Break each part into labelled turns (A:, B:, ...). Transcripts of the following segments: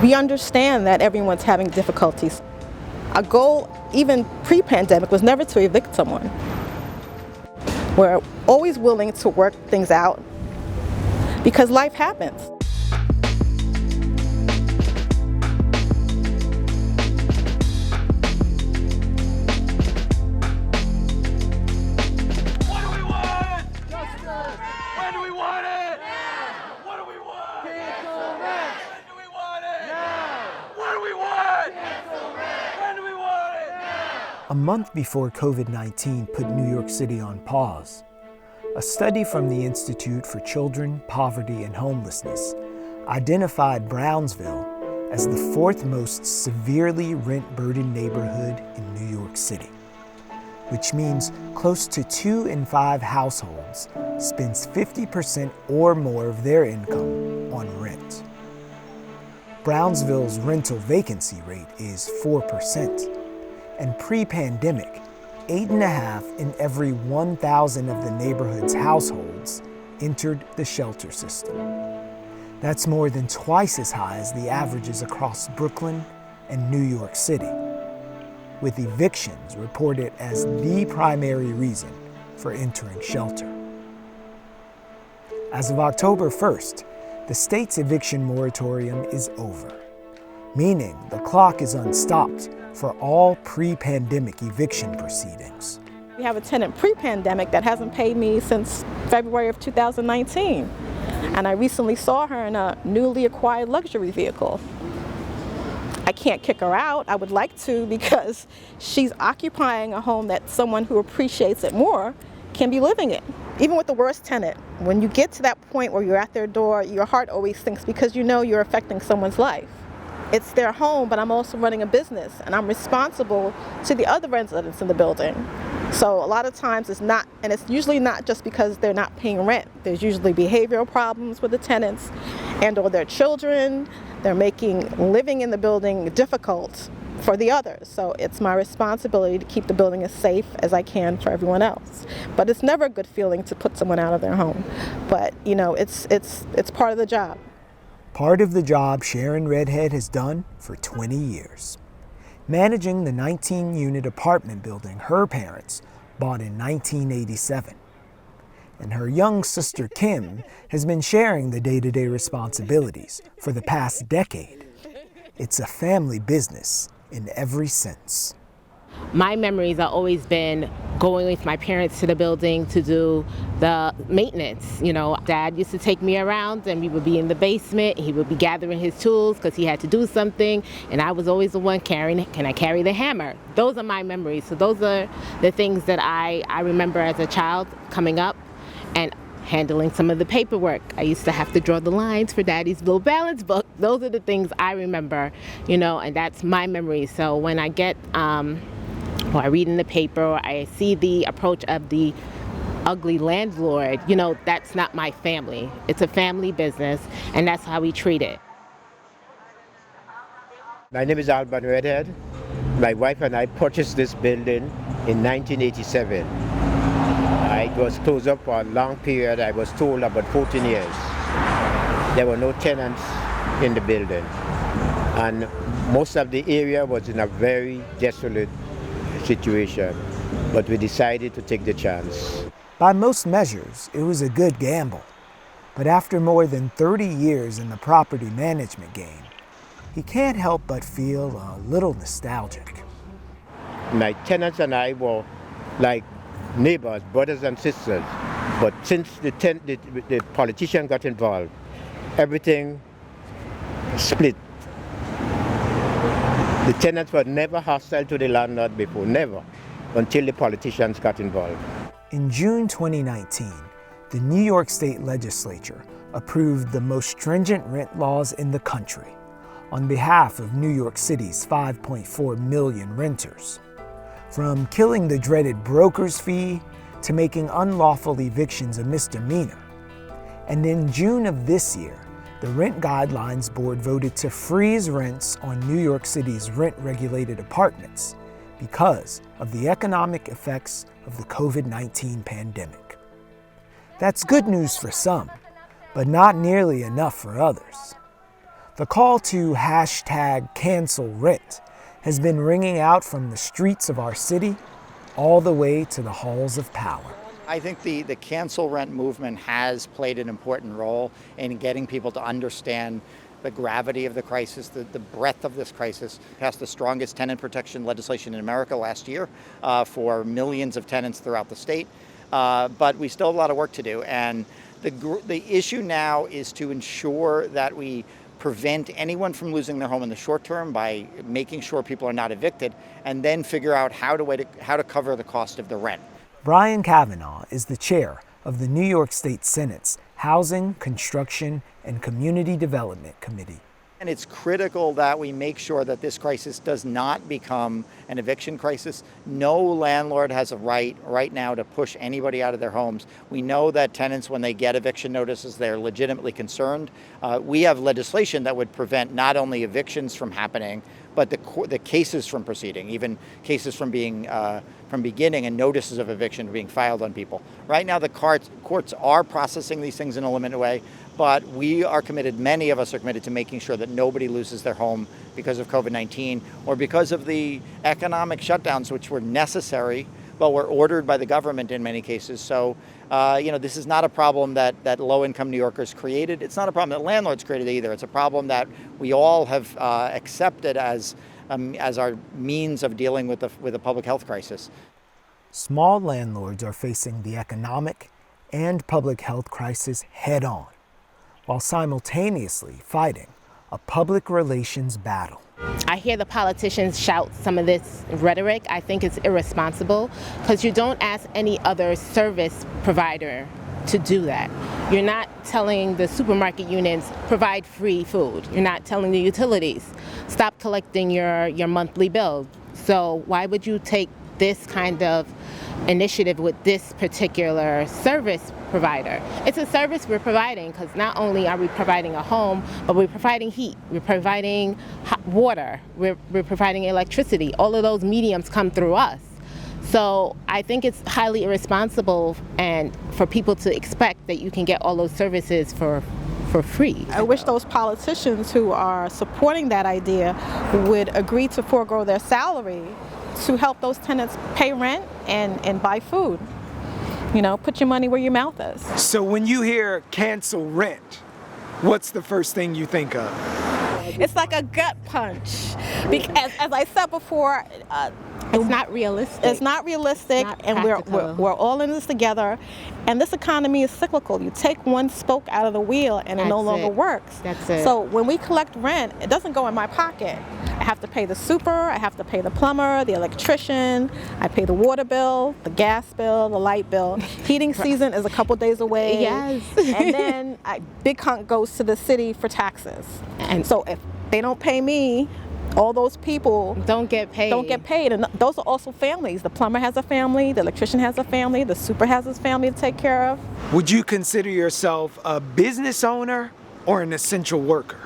A: We understand that everyone's having difficulties. Our goal, even pre-pandemic, was never to evict someone. We're always willing to work things out because life happens.
B: A month before COVID-19 put New York City on pause, a study from the Institute for Children, Poverty, and Homelessness identified Brownsville as the fourth most severely rent-burdened neighborhood in New York City, which means close to 2 in 5 households spends 50% or more of their income on rent. Brownsville's rental vacancy rate is 4%. And pre-pandemic, 8.5 in every 1,000 of the neighborhood's households entered the shelter system. That's more than twice as high as the averages across Brooklyn and New York City, with evictions reported as the primary reason for entering shelter. As of October 1st, the state's eviction moratorium is over, meaning the clock is unstopped for all pre-pandemic eviction proceedings.
A: We have a tenant pre-pandemic that hasn't paid me since February of 2019. And I recently saw her in a newly acquired luxury vehicle. I can't kick her out. I would like to, because she's occupying a home that someone who appreciates it more can be living in. Even with the worst tenant, when you get to that point where you're at their door, your heart always sinks because you know you're affecting someone's life. It's their home, but I'm also running a business, and I'm responsible to the other residents in the building. So a lot of times it's not, and it's usually not just because they're not paying rent. There's usually behavioral problems with the tenants and or their children. They're making living in the building difficult for the others. So it's my responsibility to keep the building as safe as I can for everyone else. But it's never a good feeling to put someone out of their home. But you know, it's part of the job.
B: Part of the job Sharon Redhead has done for 20 years, managing the 19-unit apartment building her parents bought in 1987. And her young sister Kim has been sharing the day-to-day responsibilities for the past decade. It's a family business in every sense.
C: My memories have always been going with my parents to the building to do the maintenance. You know, Dad used to take me around and we would be in the basement. He would be gathering his tools because he had to do something. And I was always the one carrying, can I carry the hammer? Those are my memories. So those are the things that I remember as a child coming up and handling some of the paperwork. I used to have to draw the lines for Daddy's bill balance book. Those are the things I remember, you know, and that's my memory. So when I get, or I read in the paper, or I see the approach of the ugly landlord, you know, that's not my family. It's a family business, and that's how we treat it.
D: My name is Alban Redhead. My wife and I purchased this building in 1987. I was closed up for a long period. I was told about 14 years. There were no tenants in the building, and most of the area was in a very desolate situation, but we decided to take the chance.
B: By most measures, it was a good gamble. But after more than 30 years in the property management game, he can't help but feel a little nostalgic.
D: My tenants and I were like neighbors, brothers and sisters, but since the politician got involved, everything split. The tenants were never hostile to the landlord before, never, until the politicians got involved.
B: In June 2019, the New York State Legislature approved the most stringent rent laws in the country on behalf of New York City's 5.4 million renters. From killing the dreaded broker's fee to making unlawful evictions a misdemeanor. And in June of this year, the Rent Guidelines Board voted to freeze rents on New York City's rent-regulated apartments because of the economic effects of the COVID-19 pandemic. That's good news for some, but not nearly enough for others. The call to #CancelRent has been ringing out from the streets of our city all the way to the halls of power.
E: I think the cancel rent movement has played an important role in getting people to understand the gravity of the crisis, the breadth of this crisis. Passed the strongest tenant protection legislation in America last year for millions of tenants throughout the state. But we still have a lot of work to do. And the issue now is to ensure that we prevent anyone from losing their home in the short term by making sure people are not evicted, and then figure out how to cover the cost of the rent.
B: Brian Kavanaugh is the chair of the New York State Senate's Housing, Construction, and Community Development Committee.
E: And it's critical that we make sure that this crisis does not become an eviction crisis. No landlord has a right now to push anybody out of their homes. We know that tenants, when they get eviction notices, they're legitimately concerned. We have legislation that would prevent not only evictions from happening, but the cases from proceeding, even cases from beginning and notices of eviction being filed on people. Right now, the courts are processing these things in a limited way, but we are committed, many of us are committed to making sure that nobody loses their home because of COVID-19 or because of the economic shutdowns, which were necessary, but were ordered by the government in many cases. So, this is not a problem that low-income New Yorkers created. It's not a problem that landlords created either. It's a problem that we all have accepted as our means of dealing with the public health crisis.
B: Small landlords are facing the economic and public health crisis head-on, while simultaneously fighting a public relations battle.
C: I hear the politicians shout some of this rhetoric. I think it's irresponsible because you don't ask any other service provider to do that. You're not telling the supermarket units provide free food. You're not telling the utilities stop collecting your monthly bill. So why would you take this kind of initiative with this particular service provider? It's a service we're providing because not only are we providing a home, but we're providing heat, we're providing hot water, we're providing electricity. All of those mediums come through us. So I think it's highly irresponsible and for people to expect that you can get all those services for free.
A: I wish those politicians who are supporting that idea would agree to forego their salary to help those tenants pay rent and buy food. Put your money where your mouth is.
B: So when you hear cancel rent, what's the first thing you think of?
A: It's like a gut punch. Because, as I said before,
C: it's not realistic.
A: It's not realistic,
C: Not
A: and we're all in this together. And this economy is cyclical. You take one spoke out of the wheel, and it no longer works.
C: That's it.
A: So when we collect rent, it doesn't go in my pocket. I have to pay the super, I have to pay the plumber, the electrician, I pay the water bill, the gas bill, the light bill. Heating season is a couple days away.
C: Yes.
A: And then big hunk goes to the city for taxes. And so if they don't pay me, all those people
C: don't get paid.
A: And those are also families. The plumber has a family, the electrician has a family, the super has his family to take care of.
B: Would you consider yourself a business owner or an essential worker?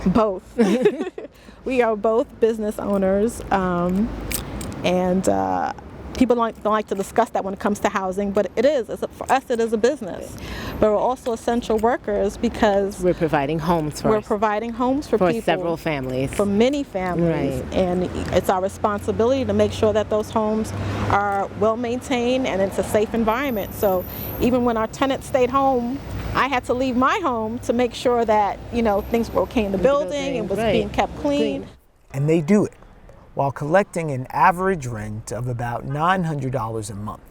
A: Both. We are both business owners, and people don't like to discuss that when it comes to housing, but for us it is a business. But we're also essential workers because
C: we're providing homes for
A: people,
C: several families,
A: for many families,
C: right.
A: And it's our responsibility to make sure that those homes are well maintained and it's a safe environment. So even when our tenants stayed home, I had to leave my home to make sure that things were okay in the building and was being kept clean.
B: And they do it while collecting an average rent of about $900 a month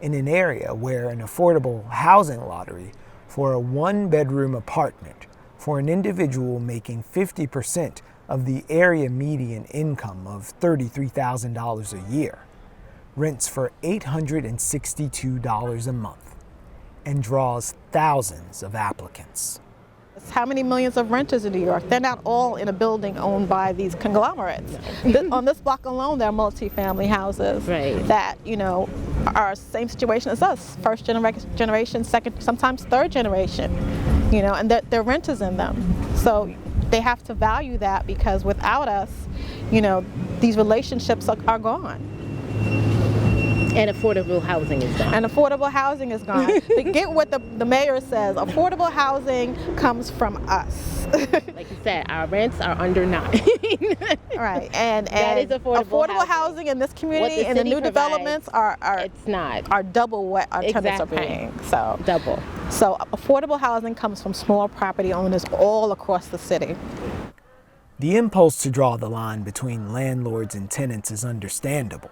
B: in an area where an affordable housing lottery for a one-bedroom apartment for an individual making 50% of the area median income of $33,000 a year rents for $862 a month and draws thousands of applicants.
A: How many millions of renters in New York? They're not all in a building owned by these conglomerates. On this block alone, there are multi-family houses that, are same situation as us. First generation, second, sometimes third generation, and they're renters in them. So they have to value that because without us, these relationships are gone.
C: And affordable housing is gone.
A: And affordable housing is gone. Forget what the mayor says. Affordable housing comes from us.
C: Like you said, our rents are under 9.
A: Right, and
C: That is affordable
A: housing in this
C: What
A: community
C: the
A: and the
C: city
A: new developments are
C: It's not.
A: are double what our tenants are
C: Exactly.
A: paying. So
C: Double.
A: So affordable housing comes from small property owners all across the city.
B: The impulse to draw the line between landlords and tenants is understandable,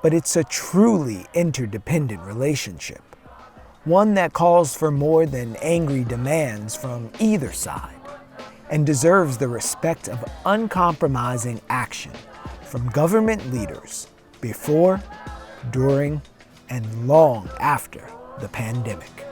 B: but it's a truly interdependent relationship, one that calls for more than angry demands from either side, and deserves the respect of uncompromising action from government leaders before, during, and long after the pandemic.